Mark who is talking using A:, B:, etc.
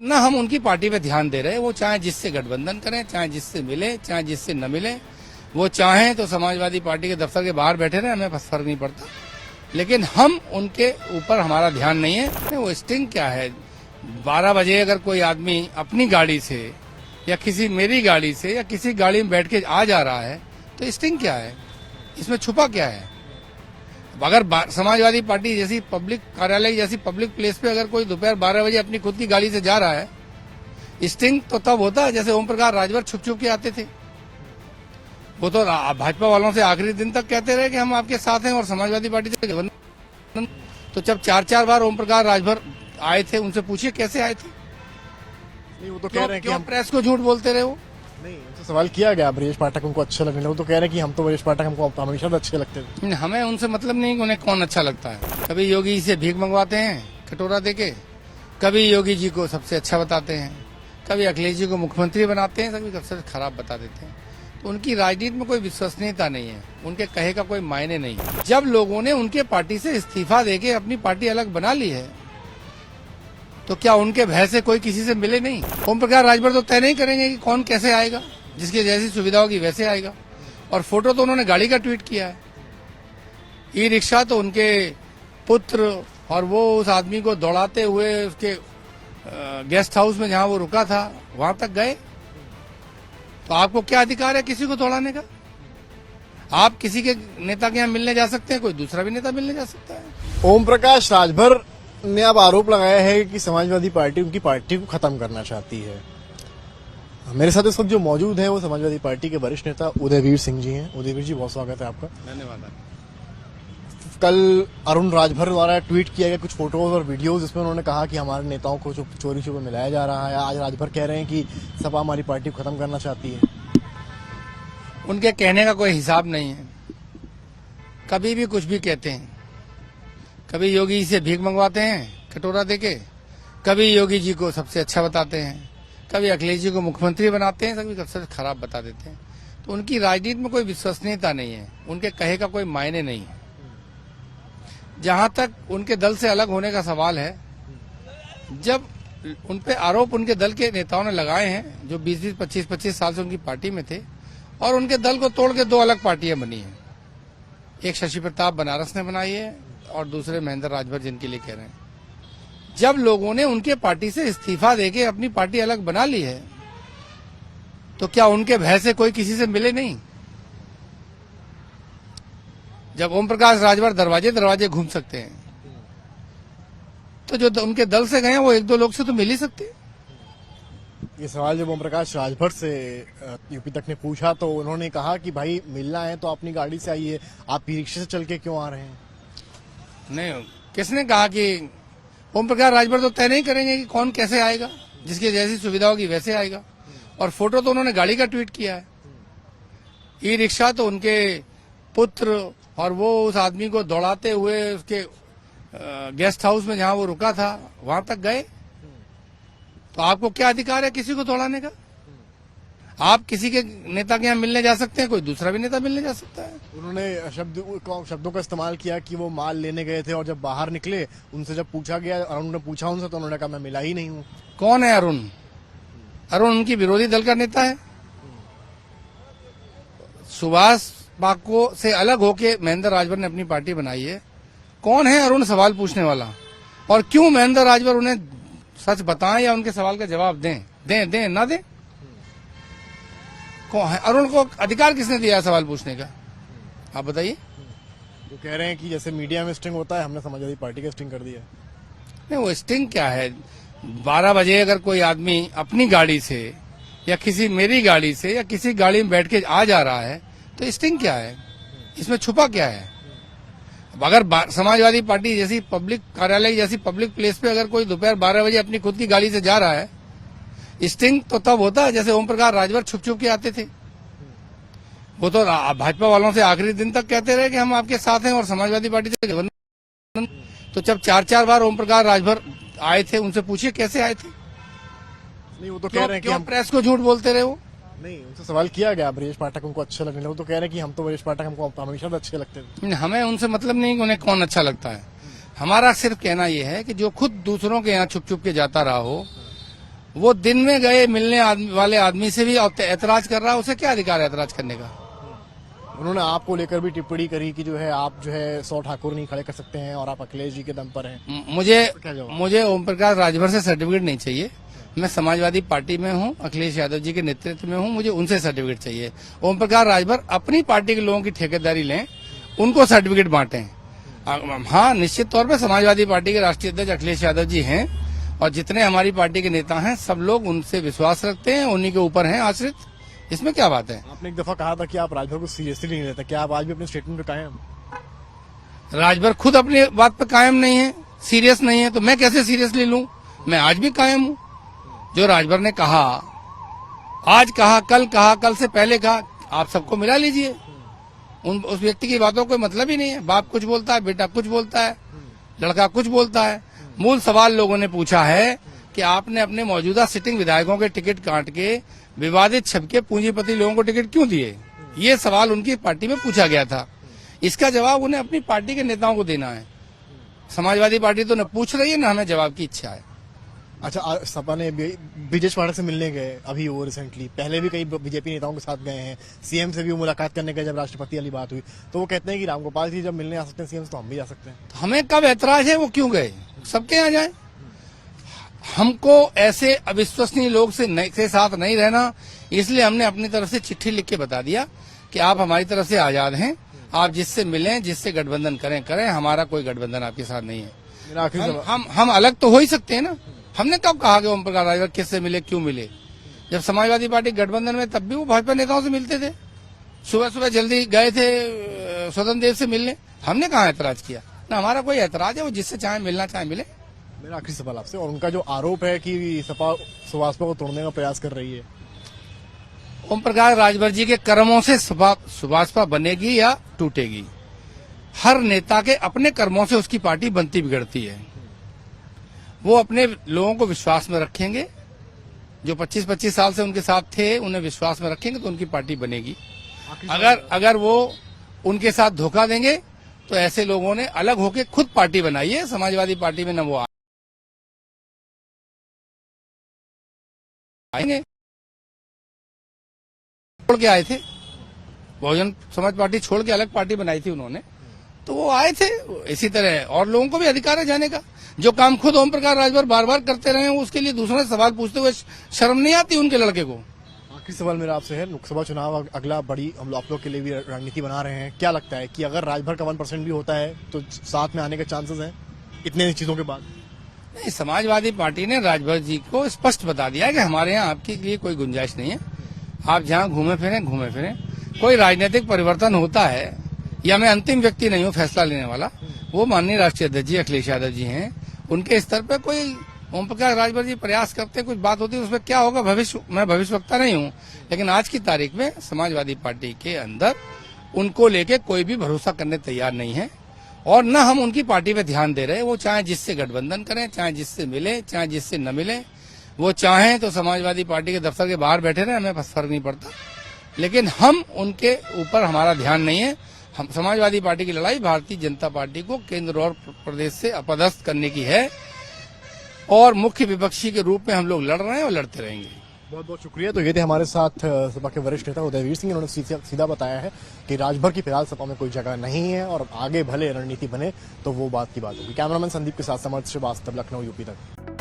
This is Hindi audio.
A: ना हम उनकी पार्टी पे ध्यान दे रहे हैं। वो चाहे जिससे गठबंधन करें, चाहे जिससे मिले, चाहे जिससे न मिले, वो चाहें तो समाजवादी पार्टी के दफ्तर के बाहर बैठे रहे, हमें फर्क नहीं पड़ता। लेकिन हम उनके ऊपर हमारा ध्यान नहीं है। वो स्टिंग क्या है? 12 बजे अगर कोई आदमी अपनी गाड़ी से या किसी मेरी गाड़ी से या किसी गाड़ी में बैठ के आ जा रहा है तो स्टिंग क्या है? इसमें छुपा क्या है? अगर समाजवादी पार्टी जैसी पब्लिक कार्यालय जैसी पब्लिक प्लेस पे अगर कोई दोपहर 12 बजे अपनी खुद की गाड़ी से जा रहा है, स्टिंग तो तब होता है जैसे ओम प्रकाश राजभर छुप छुप के आते थे। वो तो भाजपा वालों से आखिरी दिन तक कहते रहे कि हम आपके साथ हैं और समाजवादी पार्टी से गठबंधन। तो जब 4-4 बार ओम प्रकाश राजभर आए थे, उनसे पूछिए कैसे आए थे।
B: नहीं, वो तो कह रहे हैं कि हम
A: प्रेस को झूठ बोलते रहे। वो
B: नहीं, उनसे सवाल किया गया ब्रजेश पाठक उनको अच्छे लगने लगे। वो तो कह रहे हैं कि हम तो ब्रजेश पाठक हमको हमेशा से अच्छे लगते थे।
A: हमें उनसे मतलब नहीं कि उन्हें कौन अच्छा लगता है। कभी योगी से भीख मंगवाते हैं कटोरा देके, कभी योगी जी को सबसे अच्छा बताते हैं, कभी अखिलेश जी को मुख्यमंत्री बनाते हैं, कभी सबसे खराब बता देते हैं। तो उनकी राजनीति में कोई विश्वसनीयता नहीं है, उनके कहे का कोई मायने नहीं है। जब लोगों ने उनके पार्टी से इस्तीफा देके अपनी पार्टी अलग बना ली है तो क्या उनके भय से कोई किसी से मिले नहीं? ओम प्रकाश राजभर तो तय नहीं करेंगे कि कौन कैसे आएगा, जिसकी जैसी सुविधा होगी वैसे आएगा। और फोटो तो उन्होंने गाड़ी का ट्वीट किया है। ई रिक्शा तो उनके पुत्र और वो उस आदमी को दौड़ाते हुए उसके गेस्ट हाउस में जहां वो रुका था वहां तक गए। तो आपको क्या अधिकार है किसी को दौड़ाने का? आप किसी के नेता के यहाँ मिलने जा सकते हैं, कोई दूसरा भी नेता मिलने जा सकता है।
B: ओम प्रकाश राजभर ने अब आरोप लगाया है कि समाजवादी पार्टी उनकी पार्टी को खत्म करना चाहती है। मेरे साथ इस वक्त जो मौजूद है वो समाजवादी पार्टी के वरिष्ठ नेता उदयवीर सिंह जी हैं। उदयवीर जी, बहुत स्वागत है आपका।
A: धन्यवाद।
B: कल अरुण राजभर द्वारा ट्वीट किया गया कुछ फोटोज और वीडियोज, जिसमें उन्होंने कहा कि हमारे नेताओं को चोरी छुपे मिलाया जा रहा है। आज राजभर कह रहे हैं कि सपा हमारी पार्टी को खत्म करना चाहती है।
A: उनके कहने का कोई हिसाब नहीं है, कभी भी कुछ भी कहते हैं। कभी योगी से भीख मंगवाते हैं कटोरा देके, कभी योगी जी को सबसे अच्छा बताते हैं, कभी अखिलेश जी को मुख्यमंत्री बनाते हैं, कभी सबसे खराब बता देते हैं। तो उनकी राजनीति में कोई विश्वसनीयता नहीं है, उनके कहे का कोई मायने नहीं है। जहां तक उनके दल से अलग होने का सवाल है, जब उनपे आरोप उनके दल के नेताओं ने लगाए हैं जो 20-20, 25-25 साल से उनकी पार्टी में थे और उनके दल को तोड़ के 2 अलग पार्टियां बनी हैं। एक शशि प्रताप बनारस ने बनाई है और दूसरे महेंद्र राजभर जिनके लिए कह रहे हैं। जब लोगों ने उनके पार्टी से इस्तीफा देके अपनी पार्टी अलग बना ली है तो क्या उनके भय से कोई किसी से मिले नहीं? जब ओम प्रकाश राजभर दरवाजे दरवाजे घूम सकते हैं तो जो उनके दल से गए हैं वो 1-2 लोग से तो मिल ही सकते हैं।
B: ये सवाल जब ओम प्रकाश राजभर से यूपी तक ने पूछा तो उन्होंने कहा कि भाई मिलना है तो अपनी गाड़ी से आइए, आप ई रिक्शे से चल के क्यों आ रहे हैं?
A: नहीं, किसने कहा कि ओम प्रकाश राजभर तो तय नहीं करेंगे कि कौन कैसे आएगा, जिसकी जैसी सुविधा होगी वैसे आएगा। और फोटो तो उन्होंने गाड़ी का ट्वीट किया है। ई रिक्शा तो उनके पुत्र और वो उस आदमी को दौड़ाते हुए उसके गेस्ट हाउस में जहां वो रुका था वहां तक गए। तो आपको क्या अधिकार है किसी को दौड़ाने का? आप किसी के नेता के यहाँ मिलने जा सकते हैं, कोई दूसरा भी नेता मिलने जा सकता है।
B: उन्होंने शब्दों का इस्तेमाल किया कि वो माल लेने गए थे और जब बाहर निकले उनसे जब पूछा गया, अरुण ने पूछा उनसे, तो उन्होंने कहा मैं मिला ही नहीं हूँ।
A: कौन है अरुण? अरुण उनकी विरोधी दल का नेता है। सुभाष बाको से अलग होके महेंद्र राजभर ने अपनी पार्टी बनाई है। कौन है अरुण सवाल पूछने वाला? और क्यों महेंद्र राजभर उन्हें सच बताएं या उनके सवाल का जवाब दें ना दें? कौन है अरुण? को अधिकार किसने दिया सवाल पूछने का? आप बताइए।
B: वो कह रहे हैं कि जैसे मीडिया में स्टिंग होता है, हमने समाजवादी पार्टी का स्टिंग कर दिया।
A: नहीं, वो स्टिंग क्या है? 12 बजे अगर कोई आदमी अपनी गाड़ी से या किसी मेरी गाड़ी से या किसी गाड़ी में बैठ के आ जा रहा है तो स्टिंग क्या है? इसमें छुपा क्या है? अगर समाजवादी पार्टी जैसी पब्लिक कार्यालय जैसी पब्लिक प्लेस पे अगर कोई दोपहर 12 बजे अपनी खुद की गाड़ी से जा रहा है, स्टिंग तो तब होता है जैसे ओम प्रकाश राजभर छुप छुप के आते थे। वो तो भाजपा वालों से आखिरी दिन तक कहते रहे कि हम आपके साथ हैं और समाजवादी पार्टी से गठबंधन। तो जब 4-4 बार ओम प्रकाश राजभर आए थे, उनसे पूछिए कैसे आए थे।
B: नहीं, वो तो कह रहे हैं कि हम
A: प्रेस को झूठ बोलते रहे। वो
B: नहीं, उनसे सवाल किया गया ब्रजेश पाठक उनको अच्छे लगने लगे। वो तो कह रहे हैं कि हम तो ब्रजेश पाठक हमको हमेशा से अच्छे लगते थे।
A: हमें उनसे मतलब नहीं कि उन्हें कौन अच्छा लगता है। हमारा सिर्फ कहना यह है कि जो खुद दूसरों के यहाँ छुप छुप के जाता रहा हो वो दिन में गए मिलने वाले आदमी से भी ऐतराज कर रहा है, उसे क्या अधिकार है ऐतराज करने का?
B: उन्होंने आपको लेकर भी टिप्पणी करी कि जो है आप जो है 100 ठाकुर नहीं खड़े कर सकते हैं और आप अखिलेश जी के दम पर हैं। क्या जवाब?
A: मुझे ओम प्रकाश राजभर से सर्टिफिकेट नहीं चाहिए। मैं समाजवादी पार्टी में हूं, अखिलेश यादव जी के नेतृत्व में हूं, मुझे उनसे सर्टिफिकेट चाहिए। ओम प्रकाश राजभर अपनी पार्टी के लोगों की ठेकेदारी लें, उनको सर्टिफिकेट बांटें। हाँ, निश्चित तौर पर समाजवादी पार्टी के राष्ट्रीय अध्यक्ष अखिलेश यादव जी हैं और जितने हमारी पार्टी के नेता हैं सब लोग उनसे विश्वास रखते हैं, उन्हीं के ऊपर हैं आश्रित। इसमें क्या बात है?
B: आपने एक दफा कहा था कि आप राजभर को सीरियसली नहीं लेते, क्या आप आज भी अपने स्टेटमेंट पे कायम?
A: राजभर खुद अपनी बात पर कायम नहीं है, सीरियस नहीं है, तो मैं कैसे सीरियसली लूं? मैं आज भी कायम हूं। जो राजभर ने कहा, आज कहा, कल से पहले कहा, आप सबको मिला लीजिए। उस व्यक्ति की बातों को मतलब ही नहीं है। बाप कुछ बोलता है, बेटा कुछ बोलता है, लड़का कुछ बोलता है। मूल सवाल लोगों ने पूछा है कि आपने अपने मौजूदा सिटिंग विधायकों के टिकट काट के विवादित छबके पूंजीपति लोगों को टिकट क्यों दिए? ये सवाल उनकी पार्टी में पूछा गया था। इसका जवाब उन्हें अपनी पार्टी के नेताओं को देना है। समाजवादी पार्टी तो न पूछ रही है, न हमें जवाब की इच्छा है।
B: अच्छा, सपा ने ब्रिजेश पाठक से मिलने गए अभी वो रिसेंटली, पहले भी कई बीजेपी नेताओं के साथ गए हैं, सीएम से भी वो मुलाकात करने गए जब राष्ट्रपति वाली बात हुई, तो वो कहते हैं कि रामगोपाल जी जब मिलने आ सकते हैं सीएम से तो हम भी जा सकते हैं।
A: तो हमें कब ऐतराज है? वो क्यों गए? सबके यहाँ जाए। हमको ऐसे अविश्वसनीय लोग के साथ नहीं रहना, इसलिए हमने अपनी तरफ से चिट्ठी लिख के बता दिया कि आप हमारी तरफ से आजाद हैं, आप जिससे मिलें, जिससे गठबंधन करें, हमारा कोई गठबंधन आपके साथ नहीं है। हम अलग तो हो ही सकते हैं ना। हमने कब कहा कि ओम प्रकाश राजभर किससे मिले, क्यों मिले? जब समाजवादी पार्टी गठबंधन में तब भी वो भाजपा नेताओं से मिलते थे। सुबह सुबह जल्दी गए थे स्वतंत्र देव से मिलने। हमने कहाँ ऐतराज किया? ना हमारा कोई ऐतराज है, वो जिससे चाहे मिलना चाहे मिले।
B: मेरा आखिरी सवाल आपसे, और उनका जो आरोप है कि सपा सुभाषपा को तोड़ने का प्रयास कर रही है।
A: ओम प्रकाश राजभर जी के कर्मों से सुभाषपा बनेगी या टूटेगी? हर नेता के अपने कर्मों से उसकी पार्टी बनती बिगड़ती है। वो अपने लोगों को विश्वास में रखेंगे, जो 25-25 साल से उनके साथ थे उन्हें विश्वास में रखेंगे तो उनकी पार्टी बनेगी। अगर वो उनके साथ धोखा देंगे तो ऐसे लोगों ने अलग होकर खुद पार्टी बनाई है। समाजवादी पार्टी में न वो आएंगे, छोड़ के आए थे, बहुजन समाज पार्टी छोड़ के अलग पार्टी बनाई थी उन्होंने, तो वो आए थे। इसी तरह और लोगों को भी अधिकार है जाने का। जो काम खुद ओम प्रकाश राजभर बार बार करते रहे उसके लिए दूसरों से सवाल पूछते हुए शर्म नहीं आती उनके लड़के को?
B: आखिरी सवाल मेरा आपसे है, लोकसभा चुनाव अगला बड़ी हम आप लोग के लिए भी रणनीति बना रहे हैं, क्या लगता है कि अगर राजभर का 1% भी होता है तो साथ में आने के चांसेस हैं इतने चीजों के बाद?
A: नहीं, समाजवादी पार्टी ने राजभर जी को स्पष्ट बता दिया कि हमारे यहाँ आपके लिए कोई गुंजाइश नहीं है। आप जहाँ घूमे फिरें। कोई राजनीतिक परिवर्तन होता है, या मैं अंतिम व्यक्ति नहीं हूँ फैसला लेने वाला, वो माननीय राष्ट्रीय अध्यक्ष जी अखिलेश यादव जी हैं। उनके स्तर पर कोई ओम प्रकाश राजभर जी प्रयास करते, कुछ बात होती है, उसमें क्या होगा मैं भविष्यवक्ता नहीं हूँ। लेकिन आज की तारीख में समाजवादी पार्टी के अंदर उनको लेके कोई भी भरोसा करने तैयार नहीं है और न हम उनकी पार्टी पे ध्यान दे रहे। वो चाहे जिससे गठबंधन करें, चाहे जिससे मिले, चाहे जिससे न मिले, वो चाहें तो समाजवादी पार्टी के दफ्तर के बाहर बैठे रहे, हमें फर्क नहीं पड़ता। लेकिन हम उनके ऊपर हमारा ध्यान नहीं है। हम समाजवादी पार्टी की लड़ाई भारतीय जनता पार्टी को केंद्र और प्रदेश से अपदस्थ करने की है और मुख्य विपक्षी के रूप में हम लोग लड़ रहे हैं और लड़ते रहेंगे।
B: बहुत बहुत शुक्रिया। तो ये थे हमारे साथ सपा के वरिष्ठ नेता उदयवीर सिंह। इन्होंने सीधा बताया है कि राजभर की फिलहाल सपा में कोई जगह नहीं है और आगे भले रणनीति बने तो वो बात की बात होगी। कैमरामैन संदीप के साथ समर्थ श्रीवास्तव, लखनऊ, यूपी तक।